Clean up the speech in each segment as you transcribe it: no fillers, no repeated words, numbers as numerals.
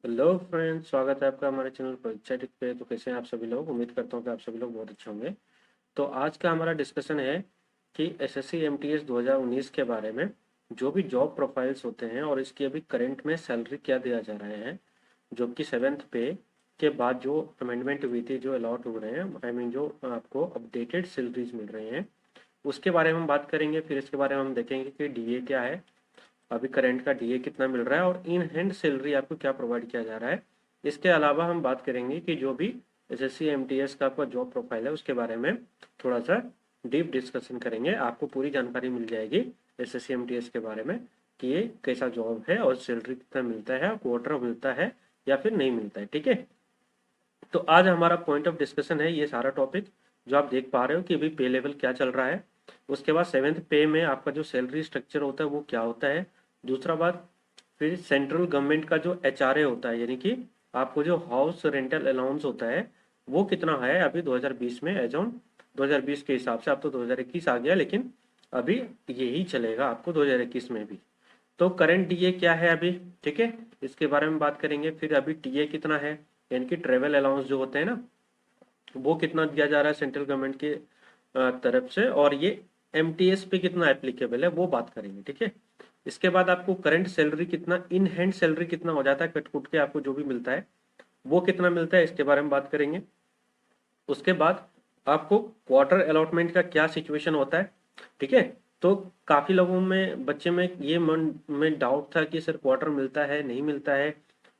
Hello friends, स्वागत है आपका हमारे चैनल परीक्षा टिप पे। तो कैसे हैं आप सभी लोग? उम्मीद करता हूँ कि आप सभी लोग बहुत अच्छे होंगे। तो आज का हमारा डिस्कशन है कि एसएससी एमटीएस 2019 के बारे में जो भी जॉब प्रोफाइल्स होते हैं और इसकी अभी करंट में सैलरी क्या दिया जा रहा है, जो कि सेवेंथ पे के बाद जो अमेंडमेंट हुई थी, जो अलॉट हो रहे हैं, आई मीन जो आपको अपडेटेड सैलरीज मिल रही हैं, उसके बारे में हम बात करेंगे। फिर इसके बारे में हम देखेंगे कि डीए क्या है, अभी करंट का डीए कितना मिल रहा है और इन हैंड सैलरी आपको क्या प्रोवाइड किया जा रहा है। इसके अलावा हम बात करेंगे कि जो भी एसएससी एमटीएस का आपका जॉब प्रोफाइल है उसके बारे में थोड़ा सा डीप डिस्कशन करेंगे। आपको पूरी जानकारी मिल जाएगी एसएससी एमटीएस के बारे में कि ये कैसा जॉब है और सैलरी कितना मिलता है, क्वार्टर मिलता है या फिर नहीं मिलता है। ठीक है, तो आज हमारा पॉइंट ऑफ डिस्कशन है ये सारा टॉपिक जो आप देख पा रहे हो कि अभी पे लेवल क्या चल रहा है। उसके बाद सेवेंथ पे में आपका जो सैलरी स्ट्रक्चर होता है वो क्या होता है। दूसरा बात, फिर सेंट्रल गवर्नमेंट का जो एचआरए होता है, यानी कि आपको जो हाउस रेंटल अलाउंस होता है वो कितना है अभी 2020 में, एज ऑन 2020 के हिसाब से। अब तो 2021 आ गया, लेकिन अभी यही चलेगा आपको 2021 में भी। तो करंट डीए क्या है अभी, ठीक है, इसके बारे में बात करेंगे। फिर अभी टीए कितना है, यानी कि ट्रेवल अलाउंस जो होते हैं ना, वो कितना दिया जा रहा है सेंट्रल गवर्नमेंट की तरफ से, और ये एमटीएस पे कितना एप्लीकेबल है वो बात करेंगे। ठीक है, इसके बाद आपको करंट सैलरी कितना, इन हैंड सैलरी कितना हो जाता है कट कुट के आपको जो भी मिलता है वो कितना मिलता है, इसके बारे में बात करेंगे। उसके बाद आपको क्वार्टर अलॉटमेंट का क्या सिचुएशन होता है। ठीक है, तो काफी लोगों में बच्चे में ये मन में डाउट था कि सर क्वार्टर मिलता है नहीं मिलता है,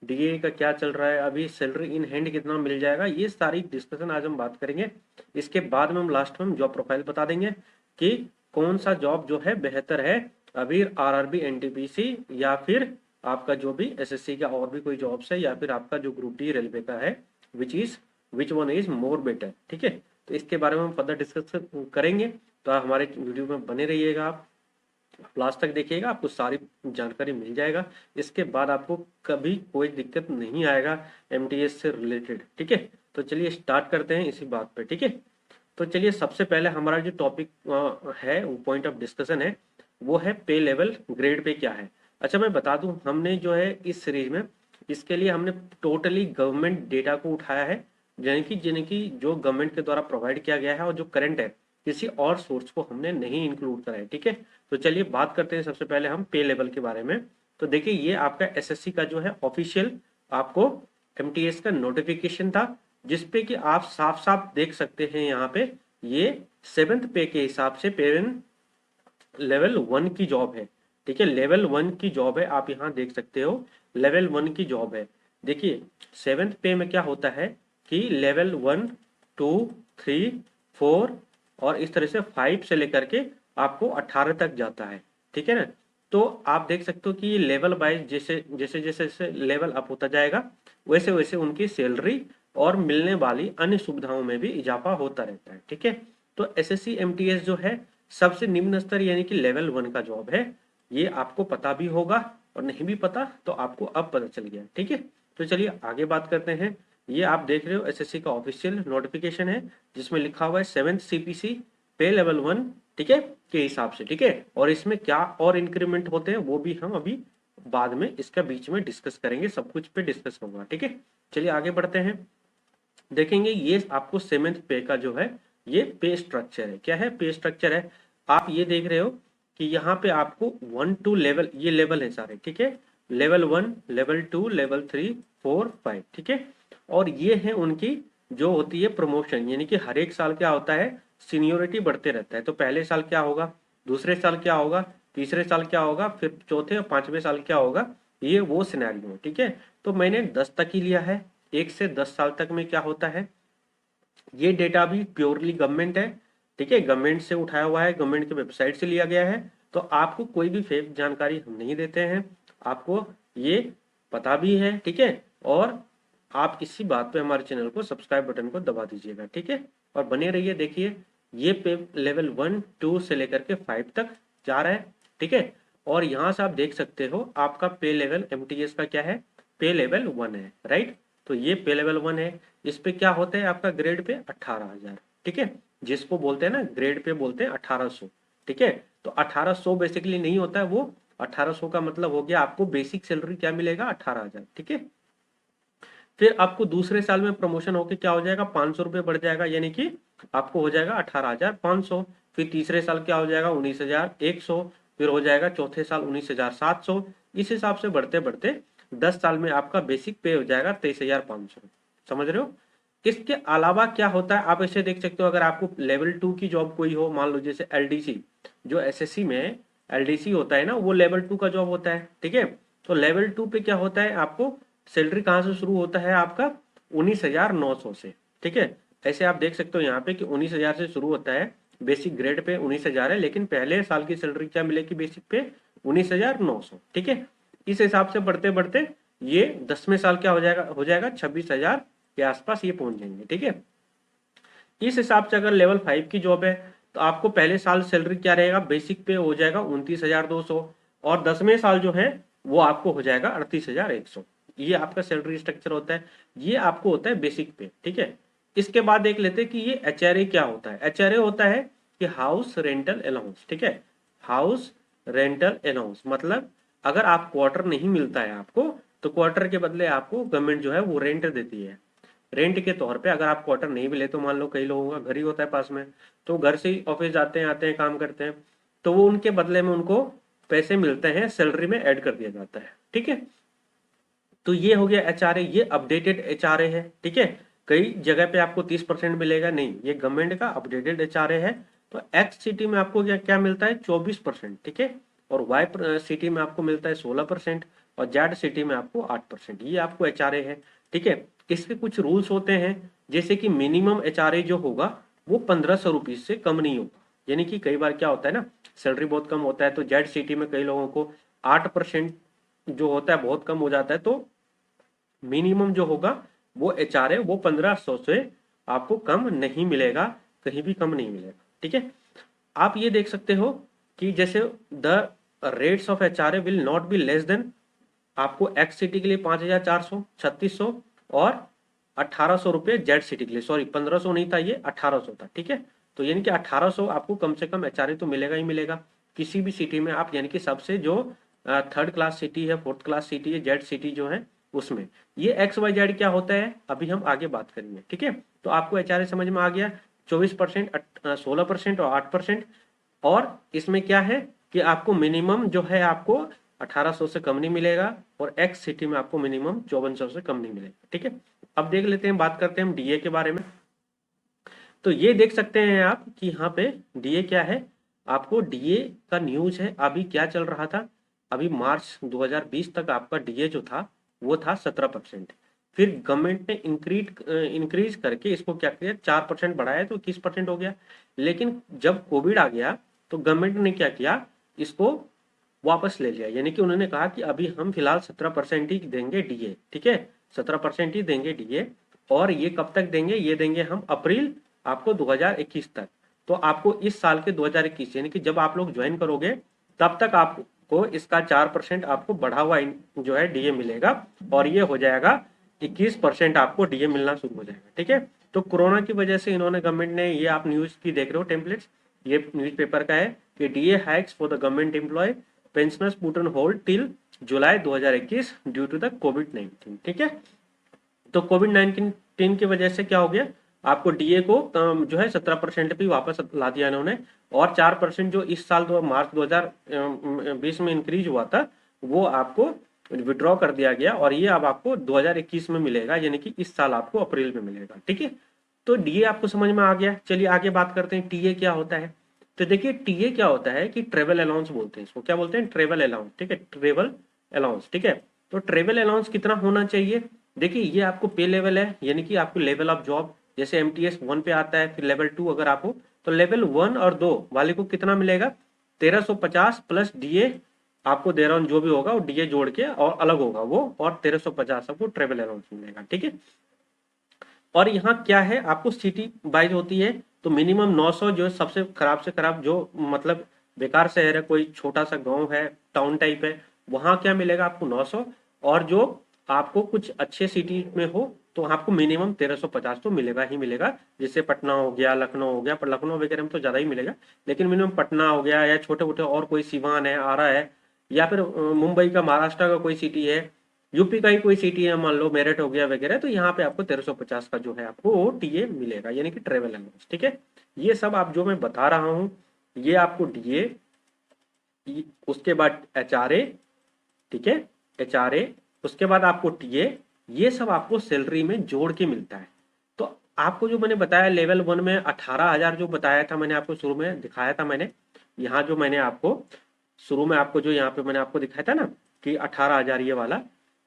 डीए का क्या चल रहा है, अभी सैलरी इन हैंड कितना मिल जाएगा, ये सारी डिस्कशन आज हम बात करेंगे। इसके बाद में हम लास्ट में जॉब प्रोफाइल बता देंगे कि कौन सा जॉब जो है बेहतर है, अभी आरआरबी एनटीपीसी या फिर आपका जो भी एसएससी का और भी कोई जॉब्स है, या फिर आपका जो ग्रुप डी रेलवे का है, which is which one is more better. ठीक है, तो इसके बारे में हम फर्दर डिस्कस करेंगे। तो आप हमारे वीडियो में बने रहिएगा, आप लास्ट तक देखिएगा, आपको सारी जानकारी मिल जाएगा। इसके बाद आपको कभी कोई दिक्कत नहीं आएगा एमटीएस से रिलेटेड। ठीक है, तो चलिए स्टार्ट करते हैं इसी बात पे। ठीक है, तो चलिए सबसे पहले हमारा जो टॉपिक है, वो पॉइंट ऑफ डिस्कशन है, वो है पे लेवल ग्रेड पे क्या है। अच्छा, मैं बता दूं, हमने जो है इस सीरीज में इसके लिए हमने टोटली गवर्नमेंट डेटा को उठाया है, यानी कि जो गवर्नमेंट के द्वारा प्रोवाइड किया गया है और जो करंट है, किसी और सोर्स को हमने नहीं इंक्लूड करा है। ठीक है, तो चलिए बात करते हैं सबसे पहले हम पे लेवल के बारे में। तो देखिए, ये आपका एसएससी का जो है ऑफिशियल आपको एमटीएस का नोटिफिकेशन था, जिसपे कि आप साफ साफ देख सकते हैं यहाँ पे ये सेवेंथ पे के हिसाब से पेरेंट लेवल 1 की जॉब है। ठीक है, लेवल 1 की जॉब है, आप यहाँ देख सकते हो लेवल 1 की जॉब है। देखिए, सेवेंथ पे में क्या होता है कि लेवल 1, 2, 3, 4 और इस तरह से 5 से लेकर के आपको 18 तक जाता है। ठीक है ना, तो आप देख सकते हो कि लेवल वाइज जैसे जैसे जैसे जैसे लेवल अप होता जाएगा, वैसे वैसे उनकी सैलरी और मिलने वाली अन्य सुविधाओं में भी इजाफा होता रहता है। ठीक है, तो एसएससी एमटीएस जो है सबसे निम्न स्तर यानी कि लेवल 1 का जॉब है। ये आपको पता भी होगा, और नहीं भी पता तो आपको अब पता चल गया। ठीक है, तो चलिए आगे बात करते हैं। ये आप देख रहे हो एसएससी का ऑफिशियल नोटिफिकेशन है, जिसमें लिखा हुआ है सेवेंथ सीपीसी पे लेवल 1, ठीक है, के हिसाब से। ठीक है, और इसमें क्या और इंक्रीमेंट होते हैं वो भी हम अभी बाद में इसका बीच में डिस्कस करेंगे, सब कुछ पे डिस्कस होगा। ठीक है, चलिए आगे बढ़ते हैं। देखेंगे ये आपको सेवेंथ पे का जो है ये पे स्ट्रक्चर है। क्या है? पे स्ट्रक्चर है। आप ये देख रहे हो कि यहाँ पे आपको 1 to लेवल, ये लेवल है सारे। ठीक है, लेवल 1, लेवल 2, लेवल 3, 4, 5। ठीक है, और ये है उनकी जो होती है प्रमोशन, यानी कि हर एक साल क्या होता है, सीनियोरिटी बढ़ते रहता है। तो पहले साल क्या होगा, दूसरे साल क्या होगा, तीसरे साल क्या होगा, फिर चौथे और पांचवें साल क्या होगा, ये वो सिनेरियो है। ठीक है, तो मैंने 10 तक ही लिया है, 1 से 10 साल तक में क्या होता है, ये डेटा भी प्योरली गवर्नमेंट है। ठीक है, गवर्नमेंट से उठाया हुआ है, गवर्नमेंट की वेबसाइट से लिया गया है। तो आपको कोई भी फेक जानकारी हम नहीं देते हैं, आपको ये पता भी है। ठीक है, और आप इसी बात पे हमारे चैनल को सब्सक्राइब बटन को दबा दीजिएगा। ठीक है, और बने रहिए। देखिए, ये पे लेवल 1, 2 से लेकर के 5 तक जा रहा है। ठीक है, और यहाँ से आप देख सकते हो आपका पे लेवल एमटीएस का क्या है, पे लेवल 1 है, राइट। तो ये पे लेवल 1 है, इस पे क्या होता है आपका ग्रेड पे 18,000। ठीक है, जिसको बोलते हैं ना ग्रेड पे बोलते हैं 1800। ठीक है, तो 1800 बेसिकली नहीं होता है वो, 1800 का मतलब हो गया आपको बेसिक सैलरी क्या मिलेगा, 18,000। ठीक है, फिर आपको दूसरे साल में प्रमोशन होकर क्या हो जाएगा, 500 रुपये बढ़ जाएगा, यानी कि आपको हो जाएगा 18,500। फिर तीसरे साल क्या हो जाएगा, 19,100। फिर हो जाएगा चौथे साल 19,700। इस हिसाब से बढ़ते बढ़ते 10 साल में आपका बेसिक पे हो जाएगा 23,500। समझ रहे हो। इसके अलावा क्या होता है, आप ऐसे देख सकते हो, अगर आपको लेवल 2 की जॉब कोई हो, मान लो जैसे एलडीसी, जो एसएससी में एलडीसी होता है ना, वो लेवल 2 का जॉब होता है, ठीक है। तो लेवल 2 पे क्या होता है, आपको सैलरी कहाँ से शुरू होता है, आपका 19,900 से, ठीक है। ऐसे आप देख सकते हो यहाँ पे कि 19,000 से शुरू होता है, बेसिक ग्रेड पे 19,000 है, लेकिन पहले साल की सैलरी क्या मिलेगी बेसिक पे, 19,900, ठीक है। इस हिसाब से बढ़ते बढ़ते ये 10वें साल क्या हो जाएगा 26,000 के आसपास ये पहुंच जाएंगे, ठीक है। इस हिसाब से अगर लेवल 5 की जॉब है तो आपको पहले साल सैलरी क्या रहेगा, बेसिक पे हो जाएगा 29,200, और 10वें साल जो है वो आपको हो जाएगा 38,100। ये आपका सैलरी स्ट्रक्चर होता है, ये आपको होता है बेसिक पे, ठीक है। इसके बाद देख लेते हैं कि ये एचआरए क्या होता है। एचआरए होता है कि हाउस रेंटल अलाउंस, ठीक है। हाउस रेंटल अलाउंस मतलब अगर आप क्वार्टर नहीं मिलता है आपको, तो क्वार्टर के बदले आपको गवर्नमेंट जो है वो रेंट देती है। रेंट के तौर पे अगर आप क्वार्टर नहीं मिले, तो मान लो कई लोगों का घर ही होता है पास में, तो घर से ही ऑफिस जाते हैं, आते हैं, काम करते हैं, तो वो उनके बदले में उनको पैसे मिलते हैं, सैलरी में ऐड कर दिया जाता है, ठीक है। तो ये हो गया एचआरए, ये अपडेटेड एचआरए है, ठीक है। कई जगह पे आपको 30% मिलेगा, नहीं, ये गवर्नमेंट का अपडेटेड एचआरए है। तो एक्स सिटी में आपको क्या क्या मिलता है, 24%, ठीक है। और वाई सिटी में आपको मिलता है 16%, और जेड सिटी में आपको 8%। ये आपको एचआरए है, ठीक है। इसके कुछ रूल्स होते हैं, जैसे कि मिनिमम एचआरए जो होगा वो 1,500 रुपीज से कम नहीं होगा। यानी कि कई बार क्या होता है ना, सैलरी बहुत कम होता है, तो जेड सिटी में कई लोगों को 8% जो होता है बहुत कम हो जाता है, तो मिनिमम जो होगा वो एचआरए वो 1,500 से आपको कम नहीं मिलेगा, कहीं भी कम नहीं मिलेगा, ठीक है। आप ये देख सकते हो कि जैसे the rates of HRA will not be less than, आपको एक्स सिटी के लिए 5,400, 3,600 और 1,800 रुपये जेड सिटी के लिए, सॉरी 1,500 नहीं था, ये 1,800 था, ठीक है। तो यानी कि 1,800 आपको कम से कम एचआरए तो मिलेगा ही मिलेगा किसी भी सिटी में आप, यानी कि सबसे जो थर्ड क्लास सिटी है, फोर्थ क्लास सिटी है, जेड सिटी जो है उसमें। ये एक्स वाई जेड क्या होता है अभी हम आगे बात करेंगे, ठीक है। तो आपको एचआरए समझ में आ गया, 24%, 16% और 8%। और इसमें क्या है कि आपको मिनिमम जो है आपको 1,800 से कम नहीं मिलेगा, और एक्स सिटी में आपको मिनिमम 5,400 से कम नहीं मिलेगा, ठीक है। अब देख लेते हैं, बात करते हैं हम डीए के बारे में। तो ये देख सकते हैं आप कि यहाँ पे डीए क्या है, आपको डीए का न्यूज है अभी क्या चल रहा था। अभी मार्च 2020 तक आपका डीए जो था वो था 17%। फिर गवर्नमेंट ने इंक्रीज करके इसको क्या किया, 4% बढ़ाया, तो 21% हो गया। लेकिन जब कोविड आ गया तो गवर्नमेंट ने क्या किया, इसको वापस ले लिया, यानी कि उन्होंने कहा कि अभी हम फिलहाल 17% ही देंगे डीए, ठीक है। 17% ही देंगे डीए, और ये कब तक देंगे, ये देंगे हम अप्रैल आपको 2021 तक। तो आपको इस साल के 2021 यानी कि जब आप लोग ज्वाइन करोगे तब तक आपको इसका 4% आपको बढ़ा हुआ जो है डीए मिलेगा, और ये हो जाएगा 21% आपको डीए मिलना शुरू हो जाएगा, ठीक है। तो कोरोना की वजह से इन्होंने, गवर्नमेंट ने, ये आप न्यूज की देख रहे हो टेम्पलेट्स, ये न्यूज़पेपर का है कि DA hikes for the government employ pensioners put on hold till July 2021 due to the COVID, ठीक है। तो कोविड-19 की वजह से क्या हो गया, आपको डीए को जो है 17% पे वापस ला दिया इन्होंने, और 4% जो इस साल मार्च 2020 में इंक्रीज हुआ था वो आपको विड्रॉ कर दिया गया, और ये अब आपको 2021 में मिलेगा, यानी कि इस साल आपको अप्रैल में मिलेगा, ठीक है। तो डीए आपको समझ में आ गया। चलिए आगे बात करते हैं टीए क्या होता है। तो देखिए टीए क्या होता है कि ट्रेवल अलाउंस बोलते हैं इसको, क्या बोलते हैं, ट्रेवल अलाउंस, ठीक है, ट्रेवल अलाउंस, ठीक है। तो ट्रेवल अलाउंस कितना होना चाहिए, देखिए ये आपको पे लेवल है, यानी कि आपको लेवल ऑफ जॉब, जैसे एमटीएस 1 पे आता है, फिर लेवल 2 अगर आप हो, तो लेवल 1 और 2 वाले को कितना मिलेगा, 1,350 प्लस डीए आपको दे रहा हूँ, जो भी होगा वो डीए जोड़ के और अलग होगा वो, और 1,350 आपको ट्रेवल अलाउंस मिलेगा, ठीक है। और यहाँ क्या है, आपको सिटी वाइज होती है, तो मिनिमम 900 जो सबसे खराब से खराब, जो मतलब बेकार शहर है, कोई छोटा सा गांव है, टाउन टाइप है, वहां क्या मिलेगा आपको 900। और जो आपको कुछ अच्छे सिटी में हो तो आपको मिनिमम 1,350 तो मिलेगा ही मिलेगा, जैसे पटना हो गया, लखनऊ हो गया, पर लखनऊ वगैरह में तो ज्यादा ही मिलेगा, लेकिन मिनिमम पटना हो गया, या छोटे मोटे और कोई सिवान है, आरा है, या फिर मुंबई का, महाराष्ट्र का कोई सिटी है, यूपी का ही कोई सिटी है, मान लो मेरठ हो गया वगैरह, तो यहाँ पे आपको 1350 का जो है आपको वो टीए मिलेगा, यानी कि ट्रेवल अलाउंस। ठीक है, ये सब आप जो मैं बता रहा हूँ, ये आपको डीए, उसके बाद एचआरए, ठीक है, एचआरए, उसके बाद आपको टीए, ये सब आपको सैलरी में जोड़ के मिलता है। तो आपको जो मैंने बताया लेवल 1 में 18,000 जो बताया था मैंने आपको, शुरू में दिखाया था मैंने, यहाँ जो मैंने आपको शुरू में आपको जो यहाँ पे मैंने आपको दिखाया था ना कि 18,000 ये वाला,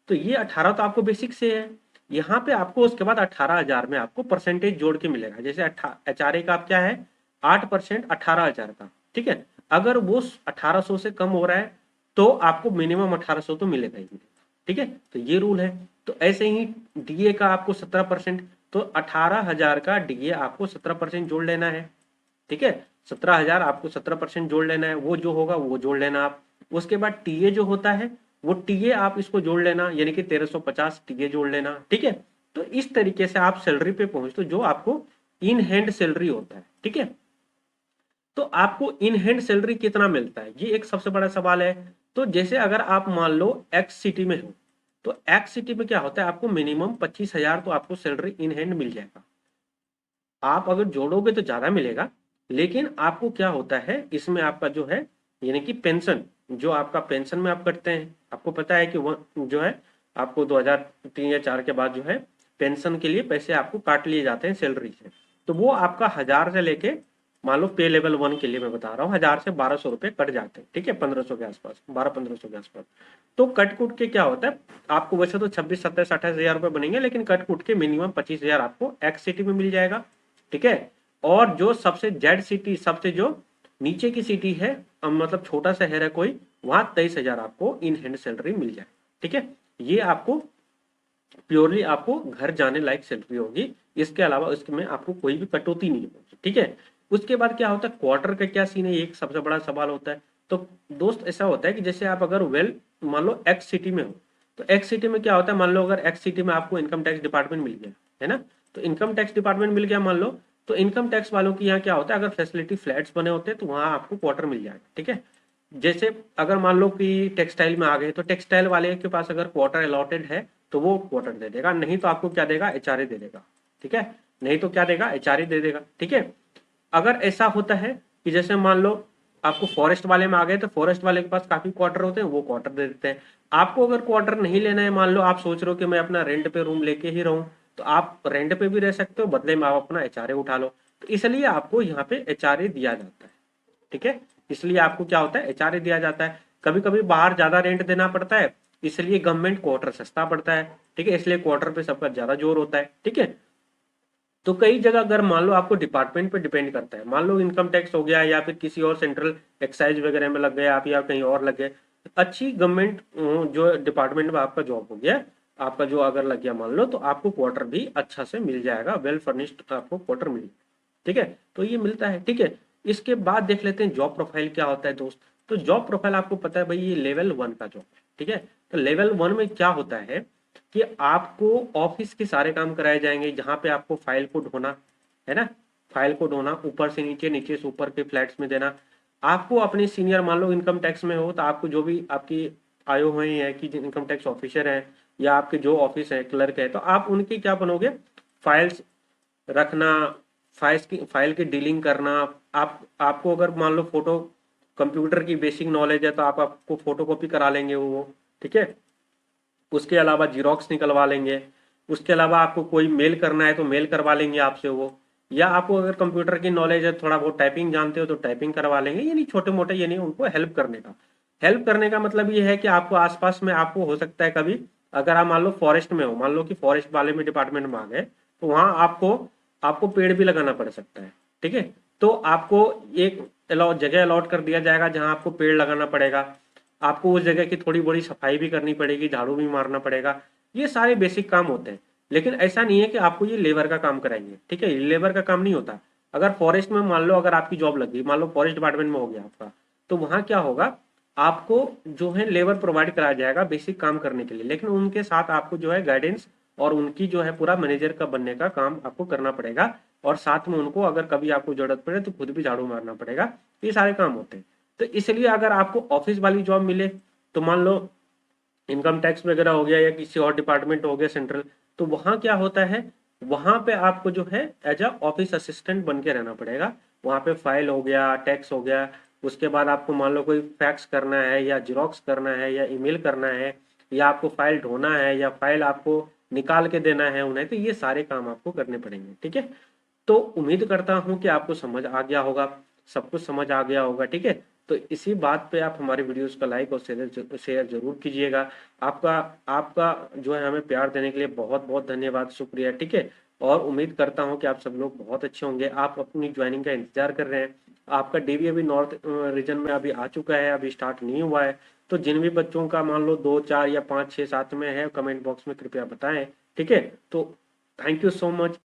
तो ये 18 तो आपको बेसिक से है। यहाँ पे आपको उसके बाद 18,000 में आपको परसेंटेज जोड़ के मिलेगा। जैसे एचआरए का आप क्या है 8% 18,000 का, ठीक है, अगर वो 1800 से कम हो रहा है तो आपको मिनिमम 1800 तो मिलेगा ही मिलेगा। ठीक है, तो ये रूल है। तो ऐसे ही डीए का आपको 17%, तो 18,000 का डीए आपको 17% जोड़ लेना है। ठीक है, 17,000 आपको 17% जोड़ लेना है, वो जो होगा वो जोड़ लेना आप। उसके बाद टीए जो होता है वो टीए आप इसको जोड़ लेना, यानी कि 1350 टीए जोड़ लेना। ठीक है, तो इस तरीके से आप सैलरी पे पहुंचते, जो आपको इन हैंड सैलरी होता है। ठीक है, तो आपको इन हैंड सैलरी कितना मिलता है, ये एक सबसे बड़ा सवाल है। तो जैसे अगर आप मान लो एक्स सिटी में हो, तो एक्स सिटी में क्या होता है, आपको मिनिमम 25,000 तो आपको सैलरी इन हैंड मिल जाएगा। आप अगर जोड़ोगे तो ज्यादा मिलेगा, लेकिन आपको क्या होता है इसमें आपका जो है, यानी कि पेंशन, जो आपका पेंशन में आप कटते हैं, आपको पता है कि वो जो है आपको 2003 या 4 के बाद जो है पेंशन के लिए पैसे आपको काट लिए जाते हैं सैलरी से। तो वो आपका 1,000 से लेके, मान लो पे लेवल 1 के लिए मैं बता रहा हूँ, 1,000 से 1,200 रुपए कट जाते हैं। ठीक है, 1,500 के आसपास, 12-1,500 के आसपास। तो कट कुट के क्या होता है, आपको वैसे तो 26-27-28,000 रुपए बनेंगे, लेकिन कट कुट के मिनिमम 25,000 आपको एक्स सिटी में मिल जाएगा। ठीक है, और जो सबसे जेड सिटी, सबसे जो नीचे की सिटी है, मतलब छोटा शहर है कोई, वहां 23,000 आपको इन हैंड सैलरी मिल जाए। ठीक है, ये आपको प्योरली आपको घर जाने लायक सैलरी होगी, इसके अलावा इसमें आपको कोई भी कटौती नहीं होगी। ठीक है, उसके बाद क्या होता है, क्वार्टर का क्या सीन है, एक सबसे बड़ा सवाल होता है। तो दोस्त ऐसा होता है कि जैसे आप अगर मान लो एक्स सिटी में हो, तो एक्स सिटी में क्या होता है, मान लो अगर एक्स सिटी में आपको इनकम टैक्स डिपार्टमेंट मिल गया है ना, तो इनकम टैक्स डिपार्टमेंट मिल गया मान लो, तो इनकम टैक्स वालों की यहाँ क्या होता है, अगर फैसिलिटी फ्लैट्स बने होते हैं तो वहां आपको क्वार्टर मिल जाएगा। ठीक है, जैसे अगर मान लो कि टेक्सटाइल में आ गए, तो टेक्सटाइल वाले के पास अगर क्वार्टर अलॉटेड है तो वो क्वार्टर दे देगा, नहीं तो आपको क्या देगा, एचआरए दे देगा। ठीक है, नहीं तो क्या देगा, एचआरए दे देगा। ठीक है, अगर ऐसा होता है कि जैसे मान लो आपको फॉरेस्ट वाले में आ गए, तो फॉरेस्ट वाले के पास काफी क्वार्टर होते हैं, वो क्वार्टर दे देते हैं। आपको अगर क्वार्टर नहीं लेना है, मान लो आप सोच रहे हो कि मैं अपना रेंट पे रूम लेके ही रहूं, तो आप रेंट पे भी रह सकते हो, बदले में आप अपना एचआरए उठा लो। तो इसलिए आपको यहाँ पे एचआरए दिया जाता है। ठीक है, इसलिए आपको क्या होता है, एचआरए दिया जाता है। कभी कभी बाहर ज्यादा रेंट देना पड़ता है, इसलिए गवर्नमेंट क्वार्टर सस्ता पड़ता है। ठीक है, इसलिए क्वार्टर पे सबका ज्यादा जोर होता है। ठीक है, तो कई जगह अगर मान लो आपको डिपार्टमेंट पे डिपेंड करता है, मान लो इनकम टैक्स हो गया या फिर किसी और सेंट्रल एक्साइज वगैरह में लग गए आप, या कहीं और लग गए, अच्छी गवर्नमेंट जो डिपार्टमेंट में आपका जॉब हो गया, आपका जो अगर लग गया मान लो, तो आपको क्वार्टर भी अच्छा से मिल जाएगा, वेल फर्निश्ड आपको क्वार्टर मिल जाएगा। ठीक है, तो ये मिलता है। ठीक है, इसके बाद देख लेते हैं जॉब प्रोफाइल क्या होता है दोस्त। तो जॉब प्रोफाइल आपको पता है भाई, ये लेवल 1 का जॉब है। ठीक है, तो लेवल 1 में क्या होता है कि आपको ऑफिस के सारे काम कराए जाएंगे, जहां पे आपको फाइल को ढोना है ना, फाइल को ढोना, ऊपर से नीचे, नीचे से ऊपर के फ्लैट्स में देना। आपको अपने सीनियर, मान लो इनकम टैक्स में हो, तो आपको जो भी आपकी आयो हुए हैं कि इनकम टैक्स ऑफिसर है, या आपके जो ऑफिस है क्लर्क है, तो आप उनके क्या बनोगे, फाइल्स रखना, फाइल की डीलिंग करना। आपको अगर मान लो फोटो, कंप्यूटर की बेसिक नॉलेज है, तो आपको फोटो कॉपी करा लेंगे वो। ठीक है, उसके अलावा जीरोक्स निकलवा लेंगे। उसके अलावा आपको कोई मेल करना है तो मेल करवा लेंगे आपसे वो, या आपको अगर कंप्यूटर की नॉलेज है, थोड़ा बहुत टाइपिंग जानते हो तो टाइपिंग करवा लेंगे। यानी छोटे मोटे, यानी उनको हेल्प करने का मतलब ये है कि आपको आसपास में, आपको हो सकता है कभी अगर आप मान लो फॉरेस्ट में हो, मान लो कि फॉरेस्ट वाले में डिपार्टमेंट में आ गए, तो वहां आपको आपको पेड़ भी लगाना पड़ सकता है। ठीक है, तो आपको एक जगह अलॉट कर दिया जाएगा जहां आपको पेड़ लगाना पड़ेगा। आपको उस जगह की थोड़ी बड़ी सफाई भी करनी पड़ेगी, झाड़ू भी मारना पड़ेगा। ये सारे बेसिक काम होते हैं, लेकिन ऐसा नहीं है कि आपको ये लेबर का काम कराएंगे। ठीक है, ये लेबर का काम नहीं होता। अगर फॉरेस्ट में मान लो अगर आपकी जॉब लगी, मान लो फॉरेस्ट डिपार्टमेंट में हो गया आपका, तो वहां क्या होगा, आपको जो है लेबर प्रोवाइड कराया जाएगा बेसिक काम करने के लिए, लेकिन उनके साथ आपको जो है गाइडेंस और उनकी जो है पूरा मैनेजर का बनने का काम आपको करना पड़ेगा। और साथ में उनको अगर कभी आपको जरूरत पड़े तो खुद भी झाड़ू मारना पड़ेगा। ये सारे काम होते हैं। तो इसलिए अगर आपको ऑफिस वाली जॉब मिले, तो मान लो इनकम टैक्स वगैरह हो गया या किसी और डिपार्टमेंट हो गया सेंट्रल, तो वहाँ क्या होता है, वहाँ पे आपको जो है एज अ ऑफिस असिस्टेंट बन के रहना पड़ेगा। वहाँ पे फाइल हो गया, टैक्स हो गया, उसके बाद आपको मान लो कोई फैक्स करना है या जिरोक्स करना है या ईमेल करना है या आपको फाइल ढोना है या फाइल आपको निकाल के देना है उन्हें, तो ये सारे काम आपको करने पड़ेंगे। ठीक है, तो उम्मीद करता हूँ कि आपको समझ आ गया होगा, सब कुछ समझ आ गया होगा। ठीक है, तो इसी बात पे आप हमारे वीडियोस का लाइक और शेयर जरूर कीजिएगा। आपका आपका जो है हमें प्यार देने के लिए बहुत बहुत धन्यवाद, शुक्रिया। ठीक है, और उम्मीद करता हूँ कि आप सब लोग बहुत अच्छे होंगे। आप अपनी ज्वाइनिंग का इंतजार कर रहे हैं। आपका डीवी अभी नॉर्थ रीजन में अभी आ चुका है, अभी स्टार्ट नहीं हुआ है। तो जिन भी बच्चों का मान लो 2 4 या 5 6 7 में है, कमेंट बॉक्स में कृपया बताएं। ठीक है, तो थैंक यू सो मच।